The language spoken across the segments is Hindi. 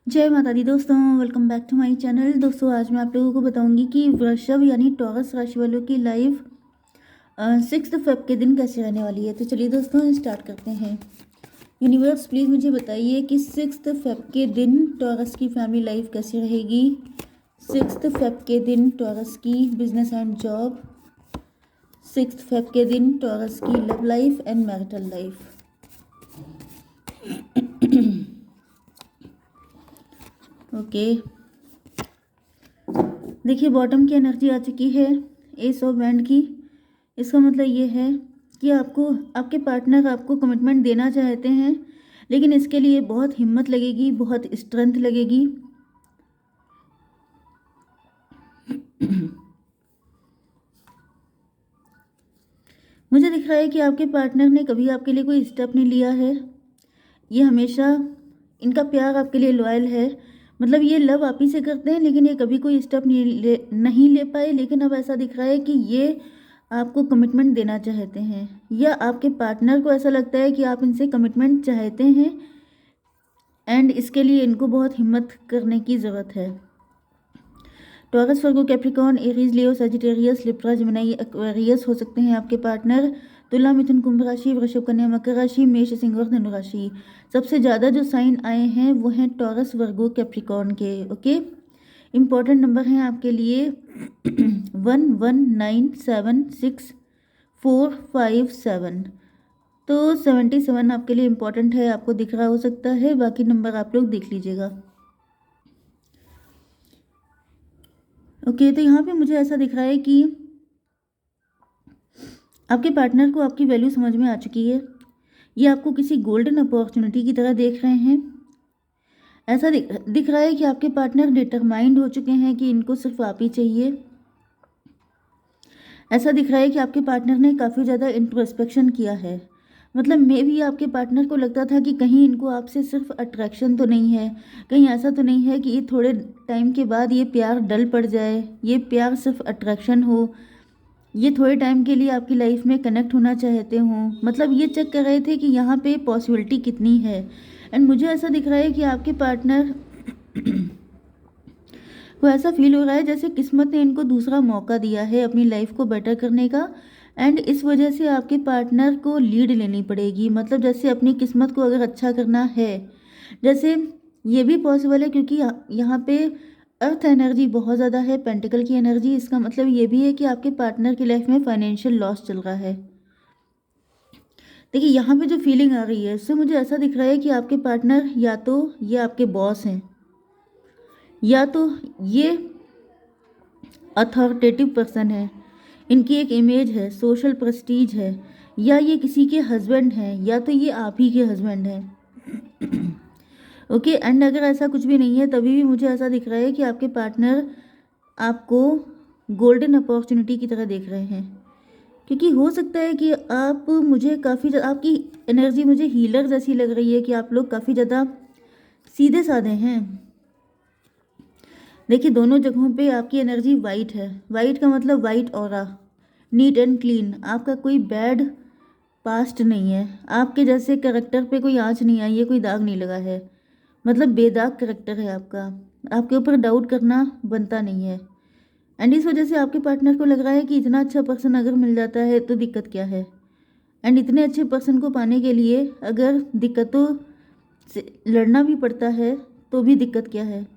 जय माता दी दोस्तों, welcome back to my channel. दोस्तों आज मैं आप लोगों को बताऊंगी कि वृषभ यानी टॉरस राशि वालों की लाइफ 6 फेब के दिन कैसे रहने वाली है। तो चलिए दोस्तों स्टार्ट करते हैं। यूनिवर्स प्लीज़ मुझे बताइए कि 6 फेब के दिन टॉरस की फैमिली लाइफ कैसी रहेगी। 6 फेब के दिन टॉरस की बिजनेस एंड जॉब। 6 फेब के दिन टॉरस की love life and marital life. Okay, देखिए बॉटम की एनर्जी आ चुकी है, एस ऑफ बैंड की। इसका मतलब ये है कि आपको आपके पार्टनर आपको कमिटमेंट देना चाहते हैं, लेकिन इसके लिए बहुत हिम्मत लगेगी, बहुत स्ट्रेंथ लगेगी। मुझे दिख रहा है कि आपके पार्टनर ने कभी आपके लिए कोई स्टेप नहीं लिया है। ये हमेशा इनका प्यार आपके लिए लॉयल है, मतलब ये लव आप ही से करते हैं, लेकिन ये कभी कोई स्टेप नहीं ले पाए। लेकिन अब ऐसा दिख रहा है कि ये आपको कमिटमेंट देना चाहते हैं, या आपके पार्टनर को ऐसा लगता है कि आप इनसे कमिटमेंट चाहते हैं, एंड इसके लिए इनको बहुत हिम्मत करने की ज़रूरत है। टॉरस, वर्गो, कैप्रिकॉर्न, एरीज, लियो, सजिटेरियस, लिब्रा, जेमिनी, एक्वेरियस हो सकते हैं आपके पार्टनर। तुला, मिथुन, कुंभ राशि, वृषभ, कन्या, मकर राशि, मेष, सिंह और धनु राशि। सबसे ज़्यादा जो साइन आए हैं वो हैं टॉरस, वर्गो, कैप्रिकॉर्न के। ओके, इम्पॉर्टेंट नंबर हैं आपके लिए 11976457। तो 77 आपके लिए इम्पॉर्टेंट है, आपको दिख रहा हो सकता है, बाकी नंबर आप लोग देख लीजिएगा। ओके, तो यहाँ पे मुझे ऐसा दिख रहा है कि आपके पार्टनर को आपकी वैल्यू समझ में आ चुकी है। ये आपको किसी गोल्डन अपॉर्चुनिटी की तरह देख रहे हैं। ऐसा दिख रहा है कि आपके पार्टनर डिटरमाइंड हो चुके हैं कि इनको सिर्फ आप ही चाहिए। ऐसा दिख रहा है कि आपके पार्टनर ने काफ़ी ज़्यादा इंट्रोस्पेक्शन किया है, मतलब मे भी आपके पार्टनर को लगता था कि कहीं इनको आपसे सिर्फ अट्रैक्शन तो नहीं है, कहीं ऐसा तो नहीं है कि ये थोड़े टाइम के बाद ये प्यार डल पड़ जाए, ये प्यार सिर्फ अट्रैक्शन हो, ये थोड़े टाइम के लिए आपकी लाइफ में कनेक्ट होना चाहते हों। मतलब ये चेक कर रहे थे कि यहाँ पे पॉसिबिलिटी कितनी है। एंड मुझे ऐसा दिख रहा है कि आपके पार्टनर को ऐसा फील हो रहा है जैसे किस्मत ने इनको दूसरा मौका दिया है अपनी लाइफ को बेटर करने का, एंड इस वजह से आपके पार्टनर को लीड लेनी पड़ेगी। मतलब जैसे अपनी किस्मत को अगर अच्छा करना है, जैसे ये भी पॉसिबल है क्योंकि यहाँ पे अर्थ एनर्जी बहुत ज़्यादा है, पेंटिकल की एनर्जी। इसका मतलब ये भी है कि आपके पार्टनर की लाइफ में फाइनेंशियल लॉस चल रहा है। देखिए यहाँ पे जो फीलिंग आ रही है उससे मुझे ऐसा दिख रहा है कि आपके पार्टनर या तो ये आपके बॉस हैं, या तो ये अथॉरिटेटिव पर्सन है, इनकी एक इमेज है, सोशल प्रेस्टीज है, या ये किसी के हस्बैंड हैं, या तो ये आप ही के हस्बैंड हैं। ओके, एंड अगर ऐसा कुछ भी नहीं है तभी भी मुझे ऐसा दिख रहा है कि आपके पार्टनर आपको गोल्डन अपॉर्चुनिटी की तरह देख रहे हैं, क्योंकि हो सकता है कि आप मुझे काफ़ी आपकी एनर्जी मुझे हीलर जैसी लग रही है कि आप लोग काफ़ी ज़्यादा सीधे साधे हैं। देखिए दोनों जगहों पे आपकी एनर्जी वाइट है। वाइट का मतलब white aura, neat and clean. आपका कोई बैड पास्ट नहीं है, आपके जैसे कैरेक्टर पे कोई आँच नहीं आई है, कोई दाग नहीं लगा है, मतलब बेदाग कैरेक्टर है आपका। आपके ऊपर डाउट करना बनता नहीं है, एंड इस वजह से आपके पार्टनर को लग रहा है कि इतना अच्छा पर्सन अगर मिल जाता है तो दिक्कत क्या है, एंड इतने अच्छे पर्सन को पाने के लिए अगर दिक्कतों से लड़ना भी पड़ता है तो भी दिक्कत क्या है।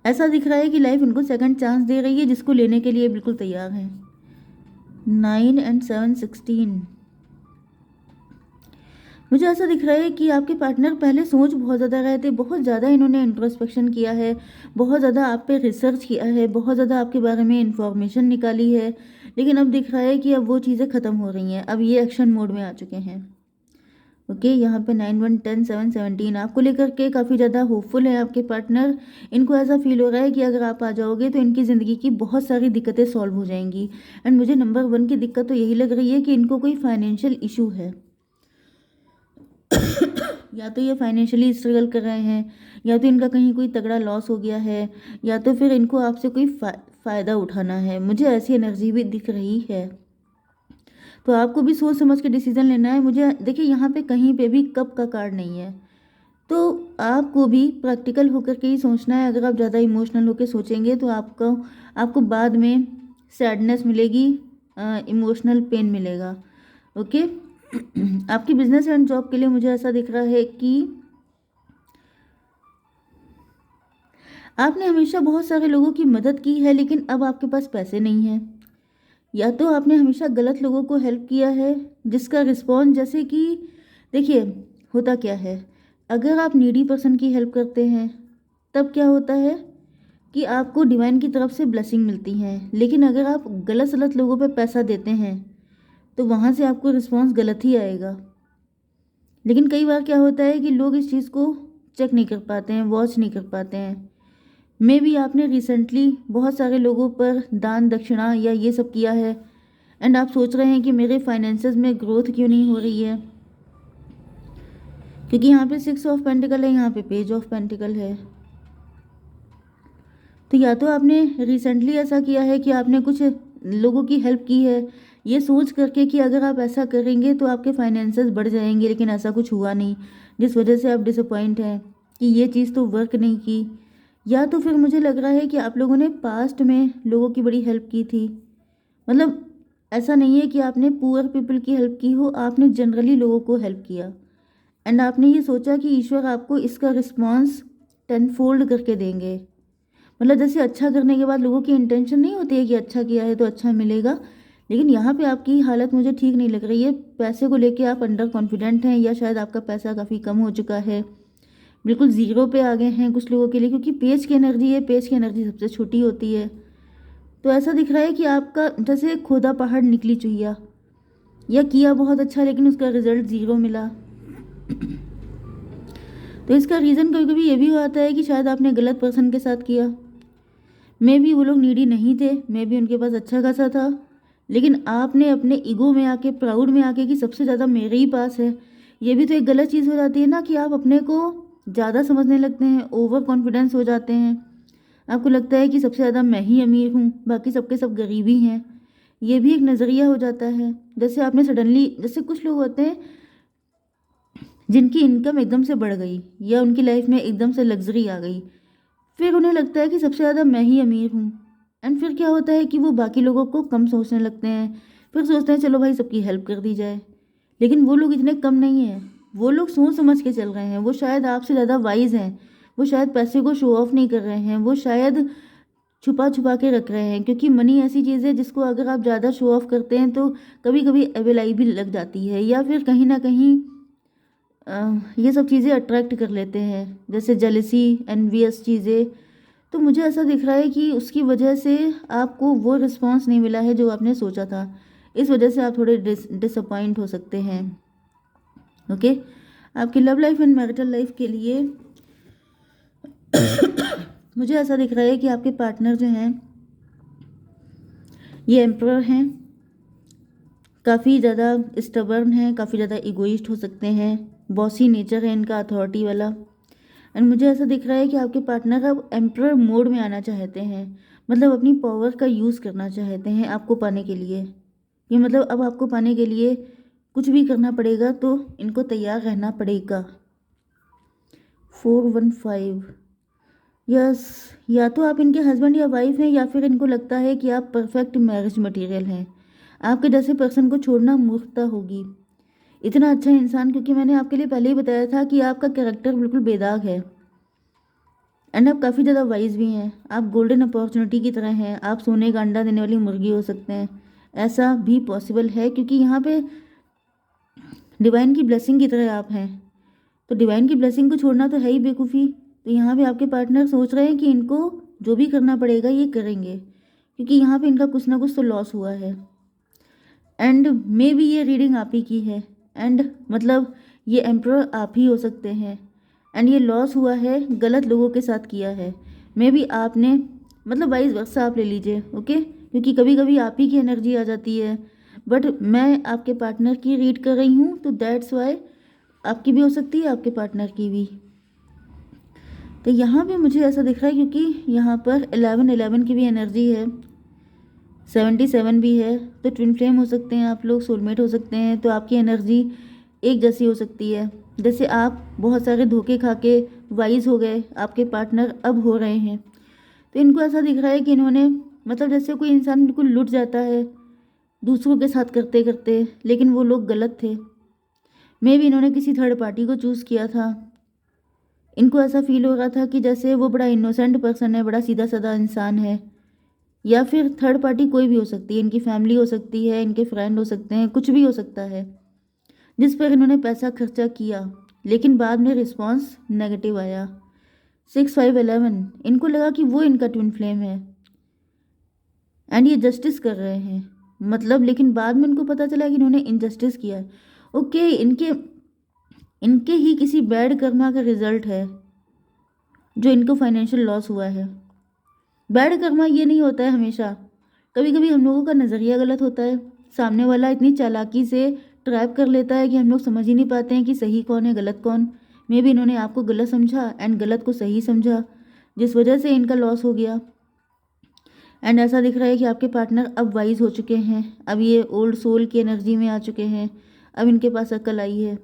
ऐसा दिख रहा है कि लाइफ इनको सेकंड चांस दे रही है, जिसको लेने के लिए बिल्कुल तैयार हैं। 9 and 7 16। मुझे ऐसा दिख रहा है कि आपके पार्टनर पहले सोच बहुत ज़्यादा रहे थे, बहुत ज़्यादा इन्होंने इंट्रोस्पेक्शन किया है, बहुत ज़्यादा आप पे रिसर्च किया है, बहुत ज़्यादा आपके बारे में इंफॉर्मेशन निकाली है, लेकिन अब दिख रहा है कि अब वो चीज़ें ख़त्म हो रही हैं, अब ये एक्शन मोड में आ चुके हैं। ओके, यहाँ पे 9 1 10 7 17 आपको लेकर के काफ़ी ज़्यादा होपफुल है आपके पार्टनर। इनको ऐसा फील हो रहा है कि अगर आप आ जाओगे तो इनकी ज़िंदगी की बहुत सारी दिक्कतें सॉल्व हो जाएंगी। एंड मुझे नंबर 1 की दिक्कत तो यही लग रही है कि इनको कोई फाइनेंशियल इशू है। या तो ये फाइनेंशियली स्ट्रगल कर रहे हैं, या तो इनका कहीं कोई तगड़ा लॉस हो गया है, या तो फिर इनको आपसे कोई फ़ायदा उठाना है। मुझे ऐसी एनर्जी भी दिख रही है, तो आपको भी सोच समझ के डिसीजन लेना है। मुझे देखिए यहाँ पे कहीं पे भी कप का कार्ड नहीं है, तो आपको भी प्रैक्टिकल होकर के ही सोचना है। अगर आप ज़्यादा इमोशनल होकर सोचेंगे तो आपको बाद में सैडनेस मिलेगी, इमोशनल पेन मिलेगा। ओके। आपकी बिजनेस एंड जॉब के लिए मुझे ऐसा दिख रहा है कि आपने हमेशा बहुत सारे लोगों की मदद की है, लेकिन अब आपके पास पैसे नहीं हैं। या तो आपने हमेशा गलत लोगों को हेल्प किया है, जिसका रिस्पॉन्स, जैसे कि देखिए होता क्या है, अगर आप नीडी पर्सन की हेल्प करते हैं तब क्या होता है कि आपको डिवाइन की तरफ से ब्लेसिंग मिलती हैं। लेकिन अगर आप गलत सलत लोगों पे पैसा देते हैं तो वहाँ से आपको रिस्पॉन्स गलत ही आएगा। लेकिन कई बार क्या होता है कि लोग इस चीज़ को चेक नहीं कर पाते हैं, वॉच नहीं कर पाते हैं। मे भी आपने रिसेंटली बहुत सारे लोगों पर दान दक्षिणा या ये सब किया है, एंड आप सोच रहे हैं कि मेरे फाइनेंसेस में ग्रोथ क्यों नहीं हो रही है, क्योंकि यहाँ पे 6 ऑफ पेंटिकल है, यहाँ पे पेज ऑफ पेंटिकल है। तो या तो आपने रिसेंटली ऐसा किया है कि आपने कुछ लोगों की हेल्प की है ये सोच करके कि अगर आप ऐसा करेंगे तो आपके फाइनेंसेस बढ़ जाएंगे, लेकिन ऐसा कुछ हुआ नहीं, जिस वजह से आप डिसअपॉइंट हैं कि ये चीज़ तो वर्क नहीं की। या तो फिर मुझे लग रहा है कि आप लोगों ने पास्ट में लोगों की बड़ी हेल्प की थी। मतलब ऐसा नहीं है कि आपने पुअर पीपल की हेल्प की हो, आपने जनरली लोगों को हेल्प किया, एंड आपने ये सोचा कि ईश्वर आपको इसका रिस्पॉन्स 10 फोल्ड करके देंगे। मतलब जैसे अच्छा करने के बाद लोगों की इंटेंशन नहीं होती है कि अच्छा किया है तो अच्छा मिलेगा, लेकिन यहाँ पे आपकी हालत मुझे ठीक नहीं लग रही है। पैसे को लेके आप अंडर कॉन्फिडेंट हैं, या शायद आपका पैसा काफ़ी कम हो चुका है, बिल्कुल ज़ीरो पे आ गए हैं कुछ लोगों के लिए, क्योंकि पेज की एनर्जी है, पेज की एनर्जी सबसे छोटी होती है। तो ऐसा दिख रहा है कि आपका जैसे खोदा पहाड़ निकली चुहिया, या किया बहुत अच्छा लेकिन उसका रिजल्ट ज़ीरो मिला। तो इसका रीज़न कभी कभी ये भी होता है कि शायद आपने गलत पर्सन के साथ किया। मे भी वो लोग नीडी नहीं थे, मे भी उनके पास अच्छा खासा था, लेकिन आपने अपने ईगो में आके, प्राउड में आके कि सबसे ज़्यादा मेरे ही पास है, ये भी तो एक गलत चीज़ हो जाती है ना, कि आप अपने को ज़्यादा समझने लगते हैं, ओवर कॉन्फिडेंस हो जाते हैं। आपको लगता है कि सबसे ज़्यादा मैं ही अमीर हूँ, बाकी सबके सब गरीब ही हैं। ये भी एक नज़रिया हो जाता है। जैसे आपने सडनली, जैसे कुछ लोग होते हैं जिनकी इनकम एकदम से बढ़ गई या उनकी लाइफ में एकदम से लग्जरी आ गई, फिर उन्हें लगता है कि सबसे ज़्यादा मैं ही अमीर हूँ, एंड फिर क्या होता है कि वो बाकी लोगों को कम सोचने लगते हैं। फिर सोचते हैं चलो भाई सबकी हेल्प कर दी जाए, लेकिन वो लोग इतने कम नहीं हैं, वो लोग सोच समझ के चल रहे हैं, वो शायद आपसे ज़्यादा वाइज हैं, वो शायद पैसे को शो ऑफ नहीं कर रहे हैं, वो शायद छुपा छुपा के रख रहे हैं, क्योंकि मनी ऐसी चीज़ है जिसको अगर आप ज़्यादा शो ऑफ करते हैं तो कभी कभी एवेलाई भी लग जाती है, या फिर कहीं ना कहीं ये सब चीज़ें अट्रैक्ट कर लेते हैं, जैसे जेलसी, एनवियस चीज़ें। तो मुझे ऐसा दिख रहा है कि उसकी वजह से आपको वो रिस्पांस नहीं मिला है जो आपने सोचा था, इस वजह से आप थोड़े डिसअपॉइंट हो सकते हैं। ओके। आपकी love life and marital life के लिए मुझे ऐसा दिख रहा है कि आपके पार्टनर जो हैं ये एम्परर हैं, काफ़ी ज़्यादा स्टबर्न हैं, काफ़ी ज़्यादा इगोइस्ट हो सकते हैं, बॉसी नेचर है इनका, अथॉरिटी वाला। एंड मुझे ऐसा दिख रहा है कि आपके पार्टनर अब एम्परर मोड में आना चाहते हैं, मतलब अपनी पावर का यूज़ करना चाहते हैं आपको पाने के लिए। ये मतलब अब आपको पाने के लिए कुछ भी करना पड़ेगा, तो इनको तैयार रहना पड़ेगा। 415, यस, या तो आप इनके हस्बैंड या वाइफ हैं, या फिर इनको लगता है कि आप परफेक्ट मैरिज मटेरियल हैं। आपके जैसे पर्सन को छोड़ना मूर्खता होगी। इतना अच्छा इंसान, क्योंकि मैंने आपके लिए पहले ही बताया था कि आपका कैरेक्टर बिल्कुल बेदाग है, एंड आप काफ़ी ज़्यादा वाइज भी हैं। आप गोल्डन अपॉर्चुनिटी की तरह हैं, आप सोने का अंडा देने वाली मुर्गी हो सकते हैं, ऐसा भी पॉसिबल है, क्योंकि यहाँ पे डिवाइन की ब्लेसिंग की तरह आप हैं। तो डिवाइन की ब्लेसिंग को छोड़ना तो है ही बेवकूफ़ी। तो यहाँ पे आपके पार्टनर सोच रहे हैं कि इनको जो भी करना पड़ेगा ये करेंगे, क्योंकि यहाँ पे इनका कुछ ना कुछ तो लॉस हुआ है, एंड मे बी ये रीडिंग आप ही की है, एंड मतलब ये एम्परर आप ही हो सकते हैं, एंड ये लॉस हुआ है गलत लोगों के साथ किया है। मे बी आपने, मतलब 22 वर्षा आप ले लीजिए, ओके, क्योंकि कभी कभी आप ही की एनर्जी आ जाती है, बट मैं आपके पार्टनर की रीड कर रही हूँ, तो दैट्स वाई आपकी भी हो सकती है, आपके पार्टनर की भी। तो यहाँ पे मुझे ऐसा दिख रहा है, क्योंकि यहाँ पर 11 की भी एनर्जी है, 77 भी है, तो ट्विन फ्लेम हो सकते हैं आप लोग, सोलमेट हो सकते हैं। तो आपकी एनर्जी एक जैसी हो सकती है, जैसे आप बहुत सारे धोखे खा के वाइज हो गए, आपके पार्टनर अब हो रहे हैं। तो इनको ऐसा दिख रहा है कि इन्होंने मतलब जैसे कोई इंसान बिल्कुल लुट जाता है दूसरों के साथ करते करते, लेकिन वो लोग गलत थे। मे भी इन्होंने किसी थर्ड पार्टी को चूज़ किया था। इनको ऐसा फील हो रहा था कि जैसे वो बड़ा इनोसेंट पर्सन है, बड़ा सीधा साधा इंसान है, या फिर थर्ड पार्टी कोई भी हो सकती है, इनकी फैमिली हो सकती है, इनके फ्रेंड हो सकते हैं, कुछ भी हो सकता है, जिस पर इन्होंने पैसा खर्चा किया, लेकिन बाद में रिस्पॉन्स नेगेटिव आया। 6 5 11 इनको लगा कि वो इनका ट्विन फ्लेम है एंड ये जस्टिस कर रहे हैं, मतलब, लेकिन बाद में इनको पता चला कि इन्होंने इनजस्टिस किया है। ओके, इनके इनके ही किसी बैड कर्मा का रिजल्ट है जो इनको फाइनेंशियल लॉस हुआ है। बैड कर्मा ये नहीं होता है हमेशा, कभी कभी हम लोगों का नज़रिया गलत होता है, सामने वाला इतनी चालाकी से ट्रैप कर लेता है कि हम लोग समझ ही नहीं पाते हैं कि सही कौन है गलत कौन। मे भी इन्होंने आपको गलत समझा एंड गलत को सही समझा, जिस वजह से इनका लॉस हो गया। एंड ऐसा दिख रहा है कि आपके पार्टनर अब वाइज हो चुके हैं, अब ये ओल्ड सोल की एनर्जी में आ चुके हैं, अब इनके पास अकल आई है।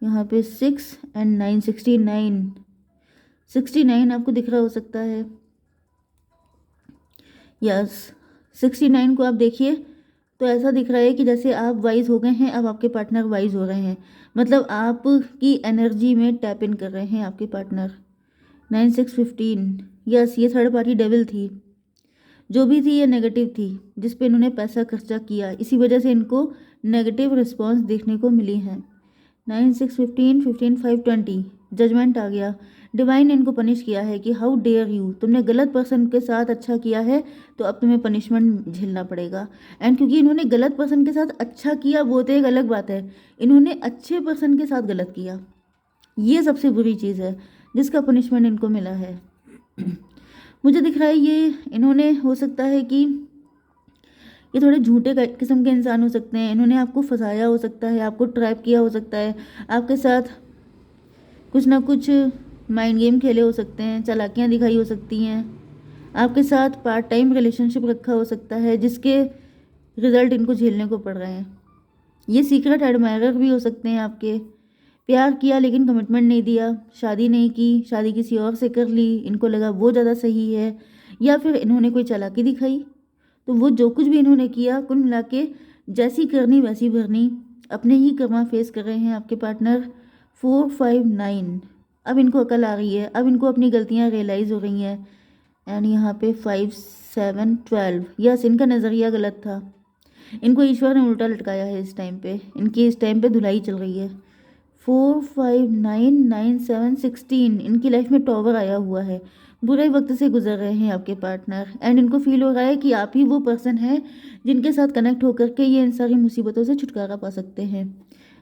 यहाँ पे 6 एंड 9 69 आपको दिख रहा हो सकता है। यस, 69 को आप देखिए तो ऐसा दिख रहा है कि जैसे आप वाइज हो गए हैं, अब आपके पार्टनर वाइज हो रहे हैं, मतलब आपकी एनर्जी में टैप इन कर रहे हैं आपके पार्टनर। 9 6 15 यस, ये थर्ड पार्टी डेविल थी, जो भी थी ये नेगेटिव थी, जिस पे इन्होंने पैसा खर्चा किया, इसी वजह से इनको नेगेटिव रिस्पॉन्स देखने को मिली है। 9 6 15 15 5 20 जजमेंट आ गया। डिवाइन ने इनको पनिश किया है कि हाउ डेयर यू, तुमने गलत पर्सन के साथ अच्छा किया है तो अब तुम्हें पनिशमेंट झेलना पड़ेगा। एंड क्योंकि इन्होंने गलत पर्सन के साथ अच्छा किया वो तो एक अलग बात है, इन्होंने अच्छे पर्सन के साथ गलत किया, ये सबसे बुरी चीज़ है जिसका पनिशमेंट इनको मिला है। मुझे दिख रहा है ये इन्होंने, हो सकता है कि ये थोड़े झूठे किस्म के इंसान हो सकते हैं, इन्होंने आपको फंसाया हो सकता है, आपको ट्रैप किया हो सकता है, आपके साथ कुछ ना कुछ माइंड गेम खेले हो सकते हैं, चालाकियाँ दिखाई हो सकती हैं, आपके साथ पार्ट टाइम रिलेशनशिप रखा हो सकता है, जिसके रिजल्ट इनको झेलने को पड़ रहे हैं। ये सीक्रेट एडमायरर भी हो सकते हैं आपके, प्यार किया लेकिन कमिटमेंट नहीं दिया, शादी नहीं की, शादी किसी और से कर ली, इनको लगा वो ज़्यादा सही है, या फिर इन्होंने कोई चालाकी दिखाई, तो वो जो कुछ भी इन्होंने किया कुल मिला के जैसी करनी वैसी भरनी, अपने ही कर्मा फेस कर रहे हैं आपके पार्टनर। 4 5 9 अब इनको अकल आ रही है, अब इनको अपनी गलतियाँ रियलाइज़ हो रही हैं। एंड यहाँ पे 5 7 12 यस, इनका नज़रिया गलत था, इनको ईश्वर ने उल्टा लटकाया है इस टाइम पे, इनकी इस टाइम पे धुलाई चल रही है। 4 5 9 9 7 16 इनकी लाइफ में टॉवर आया हुआ है, बुरे वक्त से गुजर रहे हैं आपके पार्टनर, एंड इनको फील हो रहा है कि आप ही वो पर्सन है जिनके साथ कनेक्ट होकर के ये इन सारी मुसीबतों से छुटकारा पा सकते हैं।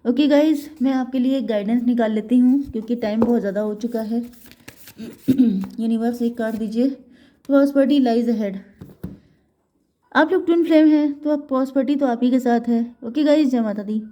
ओके गाइज, मैं आपके लिए एक गाइडेंस निकाल लेती हूँ क्योंकि टाइम बहुत ज़्यादा हो चुका है। यूनिवर्स एक कार्ड दीजिए। Prosperity lies ahead. आप लोग ट्विन फ्लेम हैं तो अब प्रॉस्पेरिटी तो आप ही के साथ है। ओके गाइज, जय माता दी।